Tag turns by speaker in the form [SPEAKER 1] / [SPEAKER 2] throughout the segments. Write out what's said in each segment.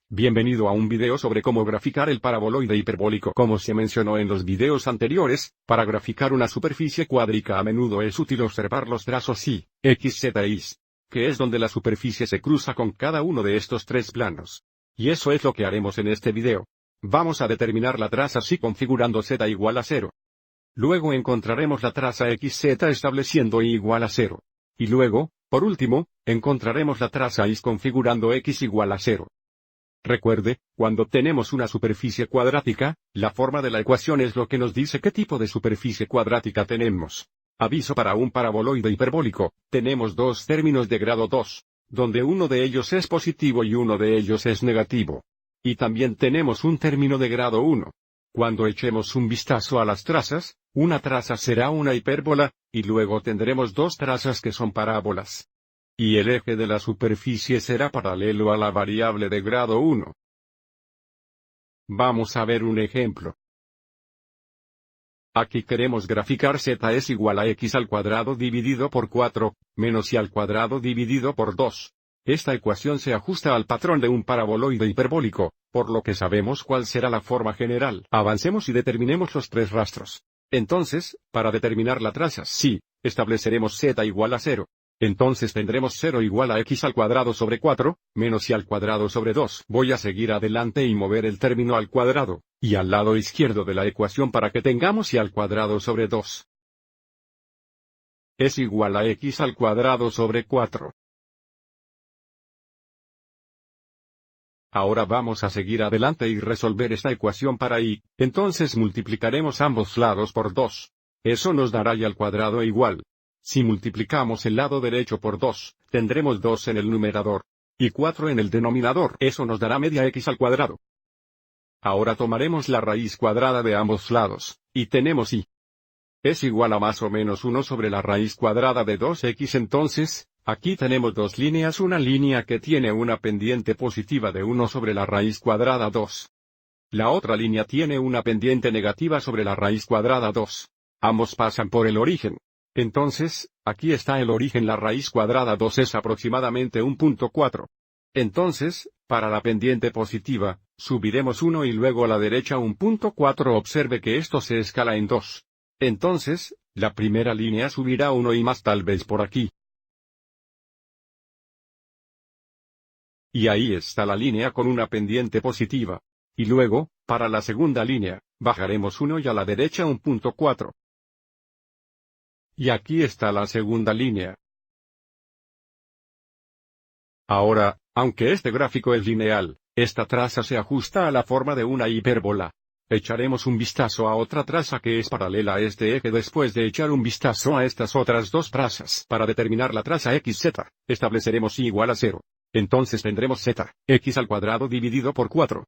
[SPEAKER 1] Bienvenido a un video sobre cómo graficar el paraboloide hiperbólico. Como se mencionó en los videos anteriores, para graficar una superficie cuádrica a menudo es útil observar los trazos Y, X, Z e Y, que es donde la superficie se cruza con cada uno de estos tres planos. Y eso es lo que haremos en este video. Vamos a determinar la traza Y configurando Z igual a 0. Luego encontraremos la traza XZ estableciendo Y igual a 0. Y luego, por último, encontraremos la traza Y configurando X igual a 0. Recuerde, cuando tenemos una superficie cuadrática, la forma de la ecuación es lo que nos dice qué tipo de superficie cuadrática tenemos. Aviso para un paraboloide hiperbólico, tenemos dos términos de grado 2, donde uno de ellos es positivo y uno de ellos es negativo. Y también tenemos un término de grado 1. Cuando echemos un vistazo a las trazas, una traza será una hipérbola, y luego tendremos dos trazas que son parábolas. Y el eje de la superficie será paralelo a la variable de grado 1. Vamos a ver un ejemplo. Aquí queremos graficar Z es igual a X al cuadrado dividido por 4, menos Y al cuadrado dividido por 2. Esta ecuación se ajusta al patrón de un paraboloide hiperbólico, por lo que sabemos cuál será la forma general. Avancemos y determinemos los tres rastros. Entonces, para determinar la traza Y, estableceremos Z igual a 0. Entonces tendremos 0 igual a X al cuadrado sobre 4, menos Y al cuadrado sobre 2. Voy a seguir adelante y mover el término al cuadrado, y al lado izquierdo de la ecuación para que tengamos Y al cuadrado sobre 2. Es igual a X al cuadrado sobre 4. Ahora vamos a seguir adelante y resolver esta ecuación para Y, entonces multiplicaremos ambos lados por 2. Eso nos dará Y al cuadrado igual. Si multiplicamos el lado derecho por 2, tendremos 2 en el numerador, y 4 en el denominador. Eso nos dará media X al cuadrado. Ahora tomaremos la raíz cuadrada de ambos lados, y tenemos Y. Es igual a más o menos 1 sobre la raíz cuadrada de 2X. Entonces, aquí tenemos dos líneas, una línea que tiene una pendiente positiva de 1 sobre la raíz cuadrada 2. La otra línea tiene una pendiente negativa sobre la raíz cuadrada 2. Ambos pasan por el origen. Entonces, aquí está el origen, la raíz cuadrada 2 es aproximadamente 1.4. Entonces, para la pendiente positiva, subiremos 1 y luego a la derecha 1.4. Observe que esto se escala en 2. Entonces, la primera línea subirá 1 y más tal vez por aquí. Y ahí está la línea con una pendiente positiva. Y luego, para la segunda línea, bajaremos 1 y a la derecha 1.4. Y aquí está la segunda línea. Ahora, aunque este gráfico es lineal, esta traza se ajusta a la forma de una hipérbola. Echaremos un vistazo a otra traza que es paralela a este eje después de echar un vistazo a estas otras dos trazas. Para determinar la traza XZ, estableceremos Y igual a 0. Entonces tendremos Z, X al cuadrado dividido por 4.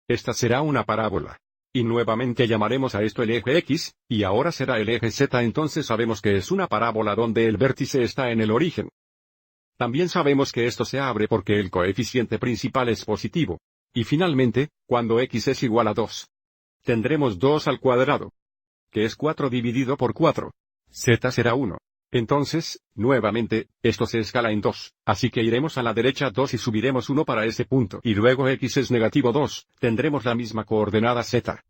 [SPEAKER 1] Esta será una parábola. Y nuevamente llamaremos a esto el eje X, y ahora será el eje Z. Entonces sabemos que es una parábola donde el vértice está en el origen. También sabemos que esto se abre porque el coeficiente principal es positivo. Y finalmente, cuando X es igual a 2, tendremos 2 al cuadrado, que es 4 dividido por 4. Z será 1. Entonces, nuevamente, esto se escala en 2, así que iremos a la derecha 2 y subiremos 1 para ese punto. Y luego X es negativo 2, tendremos la misma coordenada Z.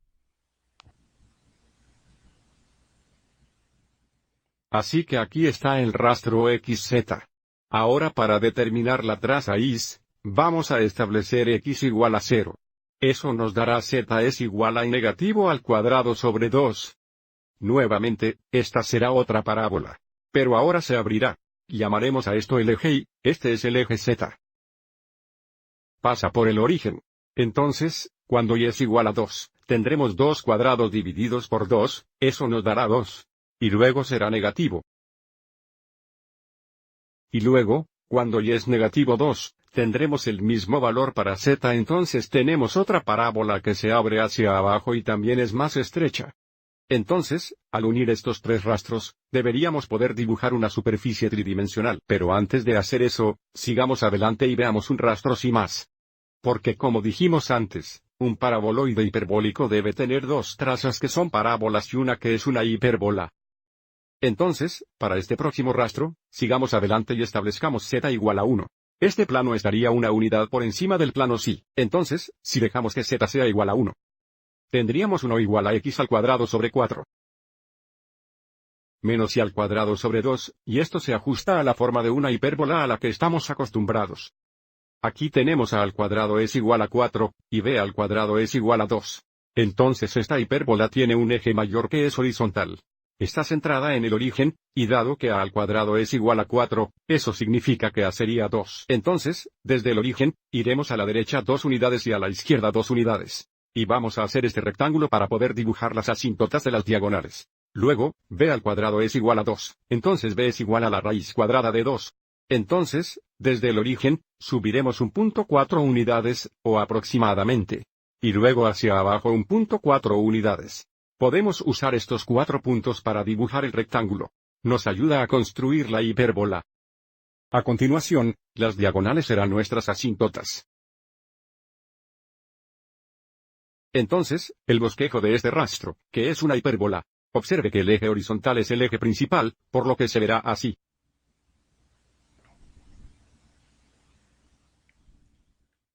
[SPEAKER 1] Así que aquí está el rastro XZ. Ahora para determinar la traza Y, vamos a establecer X igual a 0. Eso nos dará Z es igual a Y negativo al cuadrado sobre 2. Nuevamente, esta será otra parábola. Pero ahora se abrirá. Llamaremos a esto el eje Y, este es el eje Z. Pasa por el origen. Entonces, cuando Y es igual a 2, tendremos 2 cuadrados divididos por 2, eso nos dará 2. Y luego será negativo. Y luego, cuando Y es negativo 2, tendremos el mismo valor para Z. Entonces tenemos otra parábola que se abre hacia abajo y también es más estrecha. Entonces, al unir estos tres rastros, deberíamos poder dibujar una superficie tridimensional. Pero antes de hacer eso, sigamos adelante y veamos un rastro sin más. Porque como dijimos antes, un paraboloide hiperbólico debe tener dos trazas que son parábolas y una que es una hipérbola. Entonces, para este próximo rastro, sigamos adelante y establezcamos Z igual a 1. Este plano estaría una unidad por encima del plano sí. Entonces, si dejamos que z sea igual a 1, tendríamos 1 igual a x al cuadrado sobre 4. Menos y al cuadrado sobre 2, y esto se ajusta a la forma de una hipérbola a la que estamos acostumbrados. Aquí tenemos a al cuadrado es igual a 4, y b al cuadrado es igual a 2. Entonces esta hipérbola tiene un eje mayor que es horizontal. Está centrada en el origen, y dado que a al cuadrado es igual a 4, eso significa que a sería 2. Entonces, desde el origen, iremos a la derecha 2 unidades y a la izquierda 2 unidades. Y vamos a hacer este rectángulo para poder dibujar las asíntotas de las diagonales. Luego, b al cuadrado es igual a 2, entonces b es igual a la raíz cuadrada de 2. Entonces, desde el origen, subiremos 1.4 unidades, o aproximadamente. Y luego hacia abajo 1.4 unidades. Podemos usar estos 4 puntos para dibujar el rectángulo. Nos ayuda a construir la hipérbola. A continuación, las diagonales serán nuestras asíntotas. Entonces, el bosquejo de este rastro, que es una hipérbola. Observe que el eje horizontal es el eje principal, por lo que se verá así.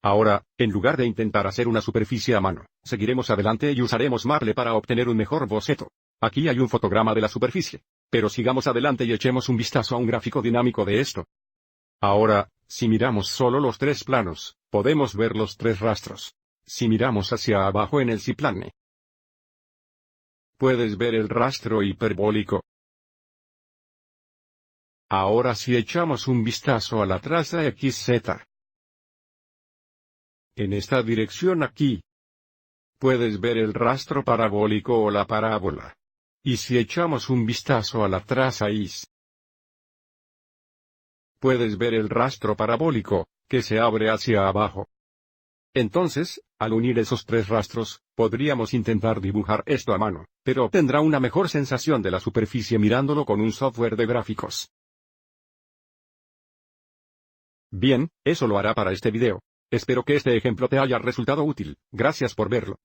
[SPEAKER 1] Ahora, en lugar de intentar hacer una superficie a mano, seguiremos adelante y usaremos Marble para obtener un mejor boceto. Aquí hay un fotograma de la superficie. Pero sigamos adelante y echemos un vistazo a un gráfico dinámico de esto. Ahora, si miramos solo los 3 planos, podemos ver los 3 rastros. Si miramos hacia abajo en el C-plane, puedes ver el rastro hiperbólico. Ahora si echamos un vistazo a la traza XZ. En esta dirección aquí, puedes ver el rastro parabólico o la parábola. Y si echamos un vistazo a la traza YZ, puedes ver el rastro parabólico, que se abre hacia abajo. Entonces, al unir esos 3 rastros, podríamos intentar dibujar esto a mano, pero obtendrá una mejor sensación de la superficie mirándolo con un software de gráficos. Bien, eso lo hará para este video. Espero que este ejemplo te haya resultado útil. Gracias por verlo.